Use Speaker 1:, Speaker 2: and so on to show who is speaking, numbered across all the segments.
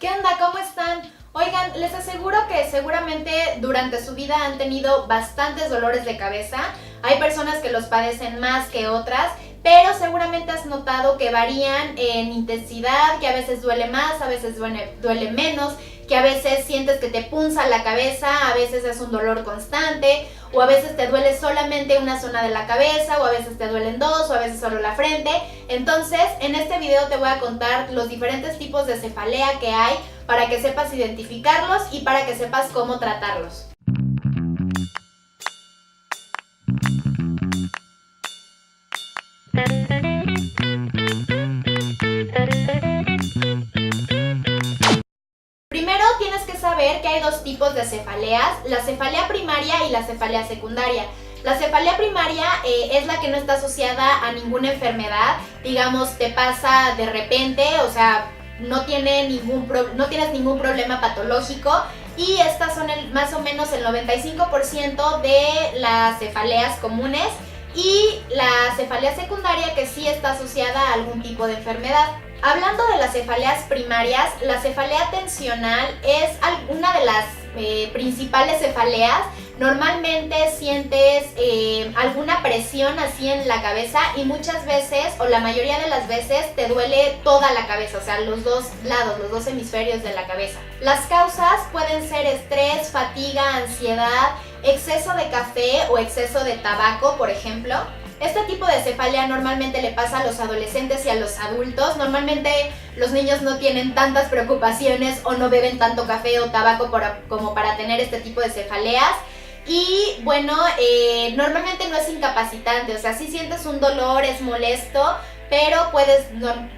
Speaker 1: ¿Qué onda? ¿Cómo están? Oigan, les aseguro que seguramente durante su vida han tenido bastantes dolores de cabeza. Hay personas que los padecen más que otras, pero seguramente has notado que varían en intensidad, que a veces duele más, a veces duele menos, que a veces sientes que te punza la cabeza, a veces es un dolor constante, o a veces te duele solamente una zona de la cabeza, o a veces te duelen dos, o a veces solo la frente. Entonces, en este video te voy a contar los diferentes tipos de cefalea que hay para que sepas identificarlos y para que sepas cómo tratarlos. Primero tienes que saber que hay dos tipos de cefaleas, la cefalea primaria y la cefalea secundaria. La cefalea primaria es la que no está asociada a ninguna enfermedad, digamos te pasa de repente, o sea, no tienes ningún problema patológico, y estas son más o menos el 95% de las cefaleas comunes, y la cefalea secundaria que sí está asociada a algún tipo de enfermedad. Hablando de las cefaleas primarias, la cefalea tensional es una de las principales cefaleas. Normalmente sientes alguna presión así en la cabeza y muchas veces, o la mayoría de las veces, te duele toda la cabeza, o sea, los dos lados, los dos hemisferios de la cabeza. Las causas pueden ser estrés, fatiga, ansiedad, exceso de café o exceso de tabaco, por ejemplo. Este tipo de cefalea normalmente le pasa a los adolescentes y a los adultos. Normalmente los niños no tienen tantas preocupaciones o no beben tanto café o tabaco como para tener este tipo de cefaleas. Y bueno, normalmente no es incapacitante, o sea, si sientes un dolor, es molesto, pero puedes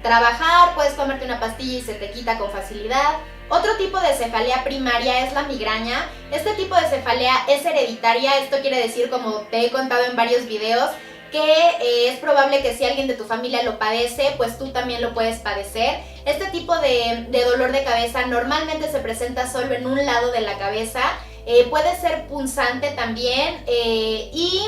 Speaker 1: trabajar, puedes comerte una pastilla y se te quita con facilidad. Otro tipo de cefalea primaria es la migraña. Este tipo de cefalea es hereditaria, esto quiere decir, como te he contado en varios videos, que es probable que si alguien de tu familia lo padece, pues tú también lo puedes padecer. Este tipo de dolor de cabeza normalmente se presenta solo en un lado de la cabeza, puede ser punzante también y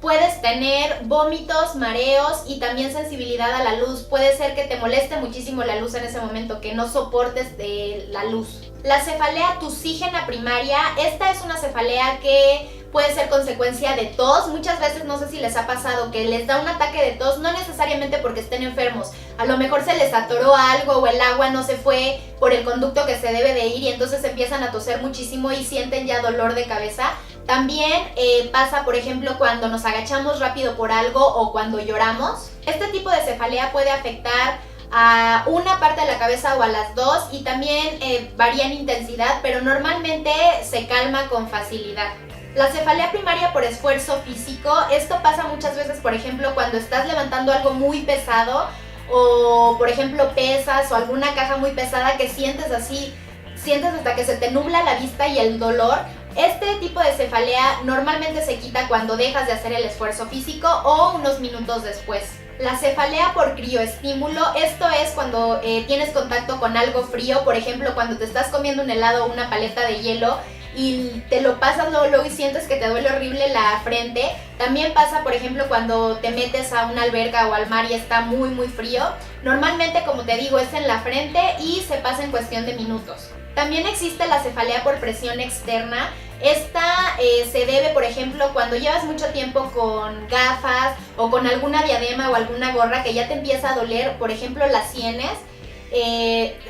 Speaker 1: puedes tener vómitos, mareos y también sensibilidad a la luz. Puede ser que te moleste muchísimo la luz en ese momento, que no soportes de la luz. La cefalea tusígena primaria, esta es una cefalea que puede ser consecuencia de tos. Muchas veces, no sé si les ha pasado, que les da un ataque de tos, no necesariamente porque estén enfermos, a lo mejor se les atoró algo o el agua no se fue por el conducto que se debe de ir y entonces empiezan a toser muchísimo y sienten ya dolor de cabeza. También pasa, por ejemplo, cuando nos agachamos rápido por algo o cuando lloramos. Este tipo de cefalea puede afectar a una parte de la cabeza o a las dos, y también varía en intensidad, pero normalmente se calma con facilidad. La cefalea primaria por esfuerzo físico, esto pasa muchas veces, por ejemplo, cuando estás levantando algo muy pesado o, por ejemplo, pesas o alguna caja muy pesada que sientes hasta que se te nubla la vista y el dolor. Este tipo de cefalea normalmente se quita cuando dejas de hacer el esfuerzo físico o unos minutos después. La cefalea por crioestímulo, esto es cuando tienes contacto con algo frío, por ejemplo, cuando te estás comiendo un helado o una paleta de hielo y te lo pasas luego y sientes que te duele horrible la frente. También pasa, por ejemplo, cuando te metes a una alberca o al mar y está muy muy frío. Normalmente, como te digo, es en la frente y se pasa en cuestión de minutos. También existe la cefalea por presión externa. Esta se debe, por ejemplo, cuando llevas mucho tiempo con gafas o con alguna diadema o alguna gorra que ya te empieza a doler, por ejemplo, las sienes.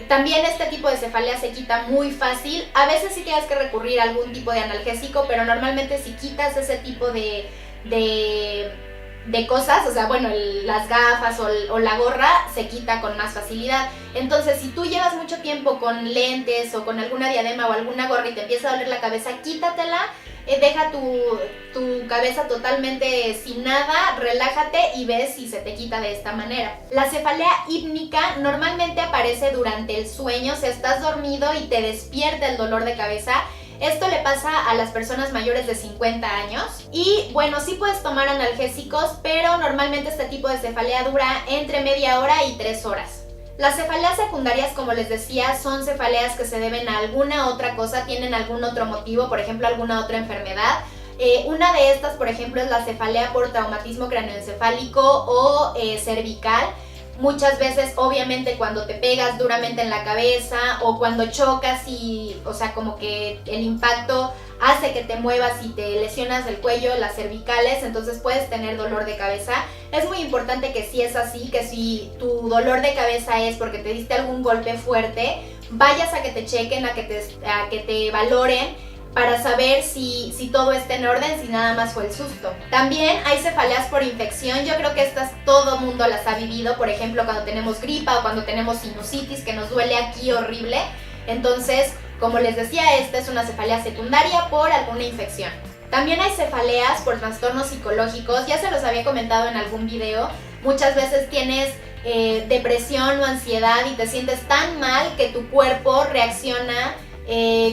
Speaker 1: También este tipo de cefalea se quita muy fácil. A veces sí tienes que recurrir a algún tipo de analgésico, pero normalmente si quitas ese tipo de cosas, o sea, bueno, las gafas o la gorra, se quita con más facilidad. Entonces, si tú llevas mucho tiempo con lentes o con alguna diadema o alguna gorra y te empieza a doler la cabeza, quítatela, deja tu cabeza totalmente sin nada, relájate y ves si se te quita de esta manera. La cefalea hípnica normalmente aparece durante el sueño, si estás dormido y te despierta el dolor de cabeza. Esto le pasa a las personas mayores de 50 años y bueno, sí puedes tomar analgésicos, pero normalmente este tipo de cefalea dura entre media hora y 3 horas. Las cefaleas secundarias, como les decía, son cefaleas que se deben a alguna otra cosa, tienen algún otro motivo, por ejemplo, alguna otra enfermedad. Una de estas, por ejemplo, es la cefalea por traumatismo craneoencefálico o cervical. muchas veces obviamente cuando te pegas duramente en la cabeza o cuando chocas y, o sea, como que el impacto hace que te muevas y te lesionas el cuello, las cervicales, entonces puedes tener dolor de cabeza. Es muy importante que si es así, que si tu dolor de cabeza es porque te diste algún golpe fuerte, vayas a que te chequen, a que te valoren para saber si todo está en orden, si nada más fue el susto. También hay cefaleas por infección. Yo creo que estas todo mundo las ha vivido, por ejemplo cuando tenemos gripa o cuando tenemos sinusitis que nos duele aquí horrible. Entonces, como les decía, esta es una cefalea secundaria por alguna infección. También hay cefaleas por trastornos psicológicos, ya se los había comentado en algún video. Muchas veces tienes depresión o ansiedad y te sientes tan mal que tu cuerpo reacciona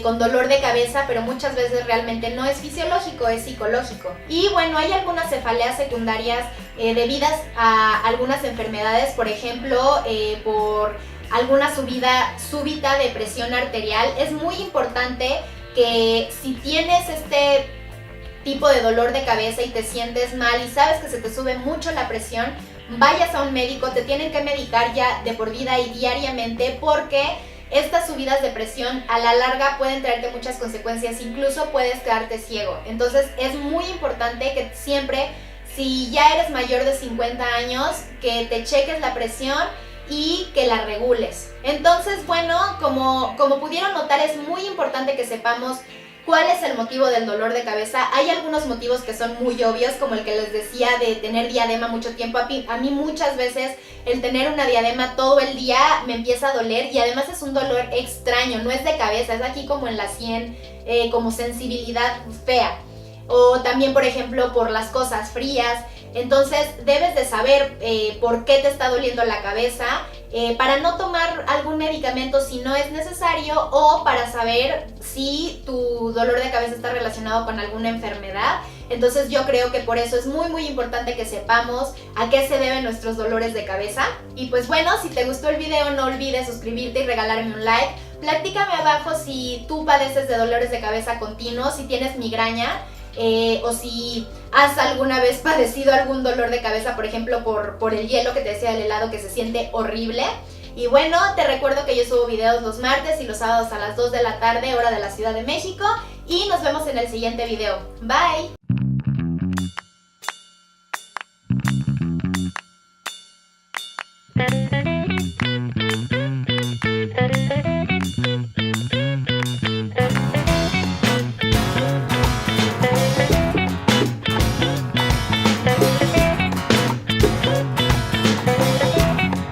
Speaker 1: con dolor de cabeza, pero muchas veces realmente no es fisiológico, es psicológico. Y bueno, hay algunas cefaleas secundarias debidas a algunas enfermedades, por ejemplo, por alguna subida súbita de presión arterial. Es muy importante que si tienes este tipo de dolor de cabeza y te sientes mal y sabes que se te sube mucho la presión, vayas a un médico, te tienen que medicar ya de por vida y diariamente, porque estas subidas de presión a la larga pueden traerte muchas consecuencias, incluso puedes quedarte ciego. Entonces es muy importante que siempre, si ya eres mayor de 50 años, que te cheques la presión y que la regules. Entonces, bueno, como pudieron notar, es muy importante que sepamos cuál es el motivo del dolor de cabeza. Hay algunos motivos que son muy obvios, como el que les decía de tener diadema mucho tiempo. A mí muchas veces el tener una diadema todo el día me empieza a doler, y además es un dolor extraño, no es de cabeza, es aquí como en la sien, como sensibilidad fea. O también, por ejemplo, por las cosas frías. Entonces debes de saber por qué te está doliendo la cabeza, para no tomar algún medicamento si no es necesario, o para saber si tu dolor de cabeza está relacionado con alguna enfermedad. Entonces yo creo que por eso es muy importante que sepamos a qué se deben nuestros dolores de cabeza. Y pues bueno, si te gustó el video no olvides suscribirte y regalarme un like. Platícame abajo si tú padeces de dolores de cabeza continuos, si tienes migraña, o si has alguna vez padecido algún dolor de cabeza, por ejemplo por el hielo que te decía del helado, que se siente horrible. Y bueno, te recuerdo que yo subo videos los martes y los sábados a las 2 de la tarde, hora de la Ciudad de México, y nos vemos en el siguiente video. Bye.